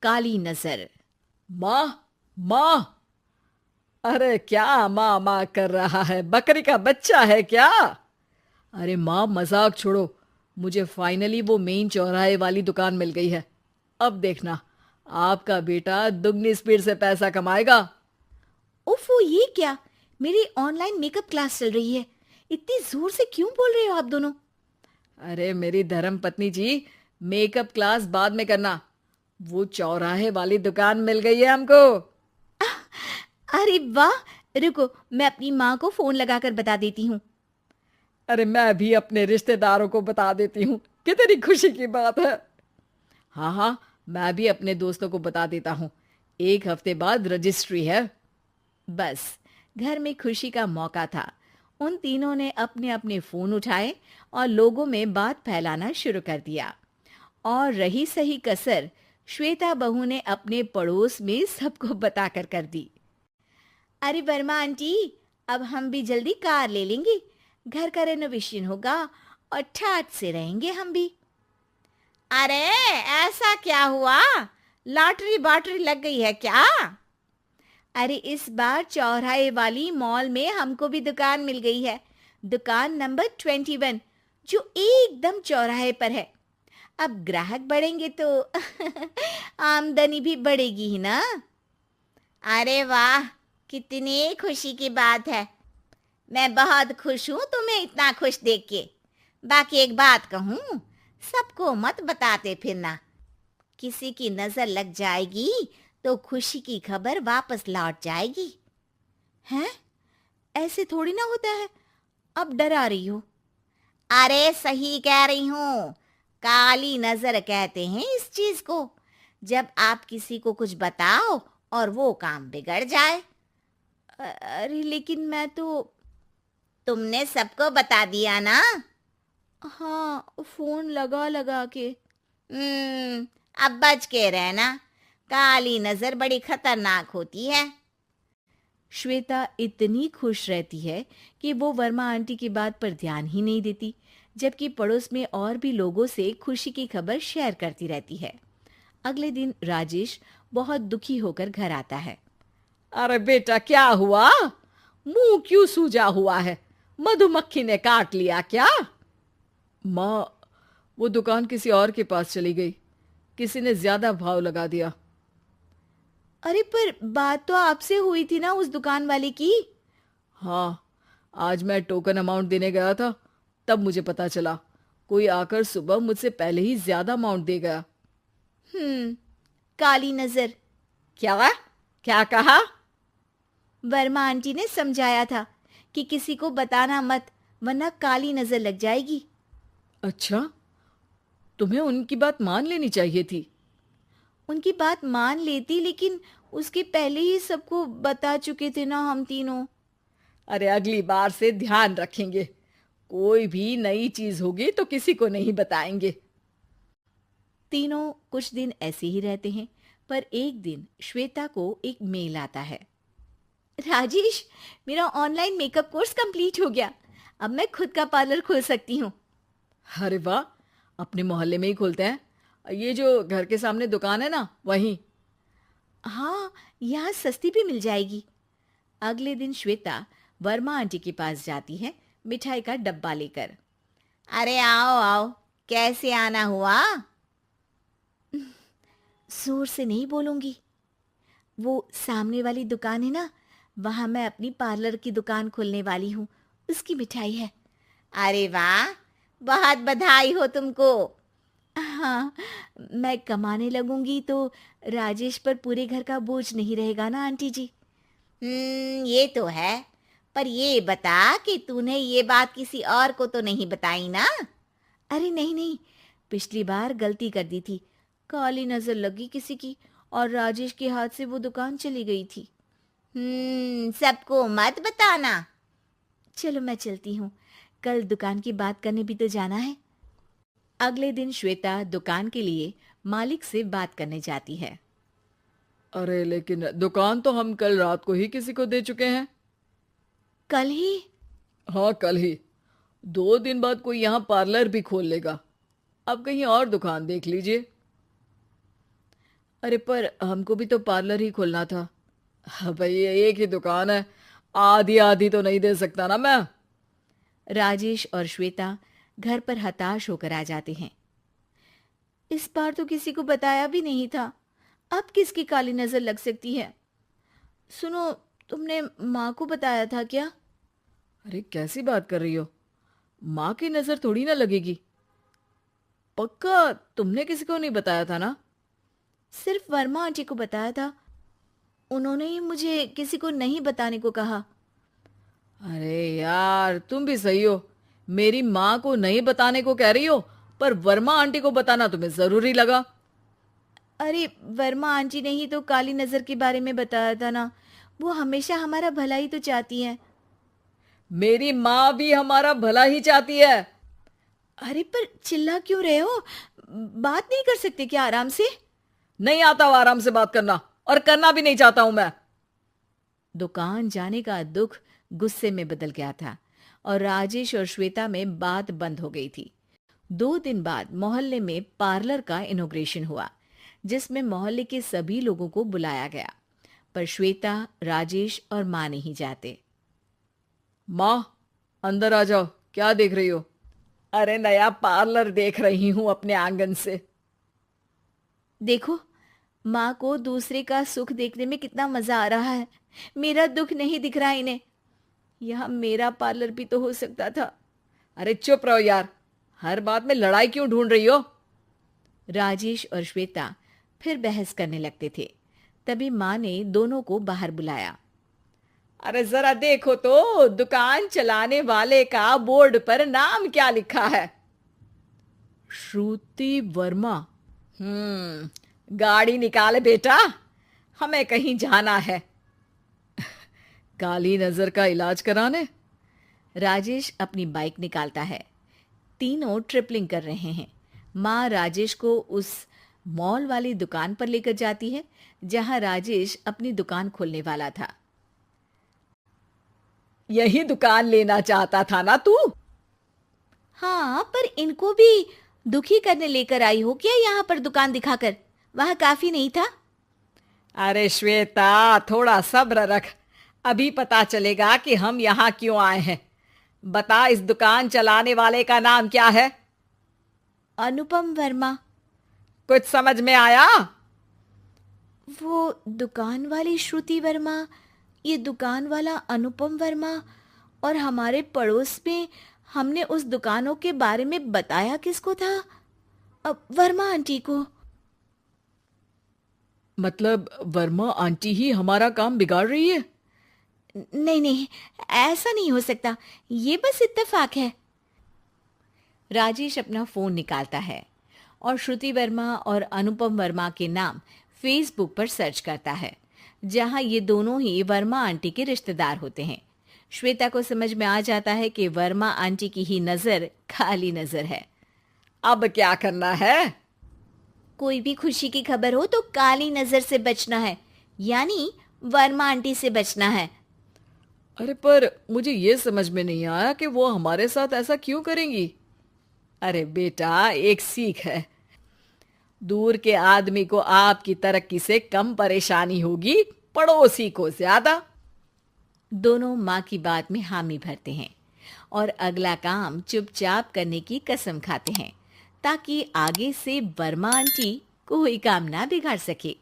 काली नजर। माँ, माँ। अरे क्या माँ माँ कर रहा है? बकरी का बच्चा है क्या? अरे माँ, मजाक छोड़ो। मुझे फाइनली वो मेन चौराहे वाली दुकान मिल गई है। अब देखना, आपका बेटा दुगनी स्पीड से पैसा कमाएगा। उफ़ो, ये क्या? मेरी ऑनलाइन मेकअप क्लास चल रही है। इतनी जोर से क्यों बोल रहे हो आप दोनों? अरे मेरी धर्म पत्नी जी, मेकअप क्लास बाद में करना। वो चौराहे वाली दुकान मिल गई है हमको। अरे वाह! रुको, मैं अपनी माँ को फोन लगाकर बता देती हूँ। अरे मैं भी अपने रिश्तेदारों को बता देती हूँ। कितनी खुशी की बात है। हाँ हाँ, मैं भी अपने दोस्तों को बता देता हूँ। 1 हफ्ते बाद रजिस्ट्री है। बस, घर में खुशी का मौका था। उन तीनों ने अपने अपने फोन उठाए और लोगों में बात फैलाना शुरू कर दिया। और रही सही कसर, श्वेता बहू ने अपने पड़ोस में सबको बताकर कर दी। अरे वर्मा आंटी, अब हम भी जल्दी कार ले लेंगे। घर का रेनोवेशन होगा और ठाट से रहेंगे हम भी। अरे, ऐसा क्या हुआ? लॉटरी बाटरी लग गई है क्या? अरे, इस बार चौराहे वाली मॉल में हमको भी दुकान मिल गई है। दुकान नंबर 21, जो एकदम चौराहे पर है। अब ग्राहक बढ़ेंगे तो आमदनी भी बढ़ेगी ही ना। अरे वाह, कितनी खुशी की बात है। मैं बहुत खुश हूँ तुम्हें इतना खुश देख के। बाकी एक बात कहूँ, सबको मत बताते फिरना। किसी की नजर लग जाएगी तो खुशी की खबर वापस लौट जाएगी। हैं? ऐसे थोड़ी ना होता है। अब डरा रही हो। अरे सही कह रही हूँ। काली नजर कहते हैं इस चीज को। जब आप किसी को कुछ बताओ और वो काम बिगड़ जाए। अरे लेकिन मैं तो। तुमने सबको बता दिया ना? हाँ, फोन लगा लगा के। अब बच के रहना। काली नजर बड़ी खतरनाक होती है। श्वेता इतनी खुश रहती है कि वो वर्मा आंटी की बात पर ध्यान ही नहीं देती, जबकि पड़ोस में और भी लोगों से खुशी की खबर शेयर करती रहती है। अगले दिन राजेश बहुत दुखी होकर घर आता है। अरे बेटा, क्या हुआ? मुंह क्यों सूजा हुआ है? मधुमक्खी ने काट लिया क्या? माँ, वो दुकान किसी और के पास चली गई। किसी ने ज्यादा भाव लगा दिया। अरे पर बात तो आपसे हुई थी ना उस दुकान वाले की। हाँ, आज मैं टोकन अमाउंट देने गया था, तब मुझे पता चला। कोई आकर सुबह मुझसे पहले ही ज्यादा अमाउंट दे गया। हम्म, काली नजर। क्या? क्या कहा? वर्मा आंटी ने समझाया था कि किसी को बताना मत, वरना काली नजर लग जाएगी। अच्छा, तुम्हें उनकी बात मान लेनी चाहिए थी। उनकी बात मान लेती, लेकिन उसके पहले ही सबको बता चुके थे ना हम तीनों। अरे अगली बार से ध्यान रखेंगे। कोई भी नई चीज होगी तो किसी को नहीं बताएंगे। तीनों कुछ दिन ऐसे ही रहते हैं, पर एक दिन श्वेता को एक मेल आता है। राजेश, मेरा ऑनलाइन मेकअप कोर्स कंप्लीट हो गया। अब मैं खुद का पार्लर खोल सकती हूँ। अरे वाह, अपने मोहल्ले में ही खोलते हैं। ये जो घर के सामने दुकान है ना, वहीं। हाँ, यहाँ सस्ती भी मिल जाएगी। अगले दिन श्वेता वर्मा आंटी के पास जाती है, मिठाई का डब्बा लेकर। अरे आओ आओ, कैसे आना हुआ? जोर से नहीं बोलूंगी। वो सामने वाली दुकान है ना, वहां मैं अपनी पार्लर की दुकान खोलने वाली हूँ। उसकी मिठाई है। अरे वाह, बहुत बधाई हो तुमको। हाँ, मैं कमाने लगूंगी तो राजेश पर पूरे घर का बोझ नहीं रहेगा ना आंटी जी। ये तो है। पर ये बता कि तूने ये बात किसी और को तो नहीं बताई ना? अरे नहीं नहीं, पिछली बार गलती कर दी थी। काली नजर लगी किसी की और राजेश के हाथ से वो दुकान चली गई थी। सबको मत बताना। चलो मैं चलती हूँ, कल दुकान की बात करने भी तो जाना है। अगले दिन श्वेता दुकान के लिए मालिक से बात करने जाती है। अरे लेकिन दुकान तो हम कल रात को ही किसी को दे चुके हैं। कल ही? हाँ, कल ही। 2 दिन बाद कोई यहाँ पार्लर भी खोल लेगा। अब कहीं और दुकान देख लीजिए। अरे पर हमको भी तो पार्लर ही खोलना था। हाँ भाई, एक ही दुकान है, आधी आधी तो नहीं दे सकता ना मैं। राजेश और श्वेता घर पर हताश होकर आ जाते हैं। इस बार तो किसी को बताया भी नहीं था, अब किसकी काली नजर लग सकती है। सुनो, तुमने माँ को बताया था क्या? अरे कैसी बात कर रही हो, माँ की नजर थोड़ी ना लगेगी। पक्का तुमने किसी को नहीं बताया था ना? सिर्फ वर्मा आंटी को बताया था, उन्होंने ही मुझे किसी को नहीं बताने को कहा। अरे यार, तुम भी सही हो, मेरी माँ को नहीं बताने को कह रही हो, पर वर्मा आंटी को बताना तुम्हें जरूरी लगा। अरे वर्मा आंटी ने ही तो काली नजर के बारे में बताया था ना, वो हमेशा हमारा भला ही तो चाहती हैं। मेरी माँ भी हमारा भला ही चाहती है। अरे पर चिल्ला क्यों रहे हो? बात नहीं कर सकते क्या आराम से? नहीं आता वो आराम से बात करना, और करना भी नहीं चाहता हूं मैं। दुकान जाने का दुख गुस्से में बदल गया था और राजेश और श्वेता में बात बंद हो गई थी। 2 दिन बाद मोहल्ले में पार्लर का इनॉग्रेशन हुआ, जिसमें मोहल्ले के सभी लोगों को बुलाया गया, पर श्वेता, राजेश और माँ नहीं जाते। माँ, अंदर आ जाओ, क्या देख रही हो? अरे नया पार्लर देख रही हूं अपने आंगन से। देखो, माँ को दूसरे का सुख देखने में कितना मजा आ रहा है, मेरा दुख नहीं दिख रहा इन्हें। यहाँ मेरा पार्लर भी तो हो सकता था। अरे चुप रहो यार, हर बात में लड़ाई क्यों ढूंढ रही हो? राजेश और श्वेता फिर बहस करने लगते थे। तभी माँ ने दोनों को बाहर बुलाया। अरे जरा देखो तो, दुकान चलाने वाले का बोर्ड पर नाम क्या लिखा है? श्रुति वर्मा। गाड़ी निकाले बेटा, हमें कहीं जाना है। काली नजर का इलाज कराने? राजेश अपनी बाइक निकालता है। तीनों ट्रिपलिंग कर रहे हैं। माँ राजेश को उस मॉल वाली दुकान पर लेकर जाती है जहां राजेश अपनी दुकान खोलने वाला था। यही दुकान लेना चाहता था ना तू? हाँ, पर इनको भी दुखी करने लेकर आई हो क्या यहाँ पर दुकान दिखाकर? वह काफी नहीं था? अरे श्वेता, थोड़ा सब्र रख, अभी पता चलेगा कि हम यहाँ क्यों आए हैं। बता, इस दुकान चलाने वाले का नाम क्या है? अनुपम वर्मा। कुछ समझ में आया? वो दुकान वाली श्रुति वर्मा, ये दुकान वाला अनुपम वर्मा, और हमारे पड़ोस में हमने उस दुकानों के बारे में बताया किसको था? अब वर्मा आंटी को। मतलब वर्मा आंटी ही हमारा काम बिगाड़ रही है? नहीं नहीं, ऐसा नहीं हो सकता, ये बस इत्तेफाक है। राजेश अपना फोन निकालता है और श्रुति वर्मा और अनुपम वर्मा के नाम फेसबुक पर सर्च करता है, जहां ये दोनों ही वर्मा आंटी के रिश्तेदार होते हैं। श्वेता को समझ में आ जाता है कि वर्मा आंटी की ही नजर खाली नजर है। अब क्या करना है? कोई भी खुशी की खबर हो तो काली नजर से बचना है, यानी वर्मा आंटी से बचना है। अरे पर मुझे ये समझ में नहीं आया कि वो हमारे साथ ऐसा क्यों करेंगी। अरे बेटा, एक सीख है, दूर के आदमी को आपकी तरक्की से कम परेशानी होगी, पड़ोसी को ज्यादा। दोनों माँ की बात में हामी भरते हैं और अगला काम चुपचाप करने की कसम खाते हैं, ताकि आगे से वर्मा आंटी कोई काम ना बिगाड़ सके।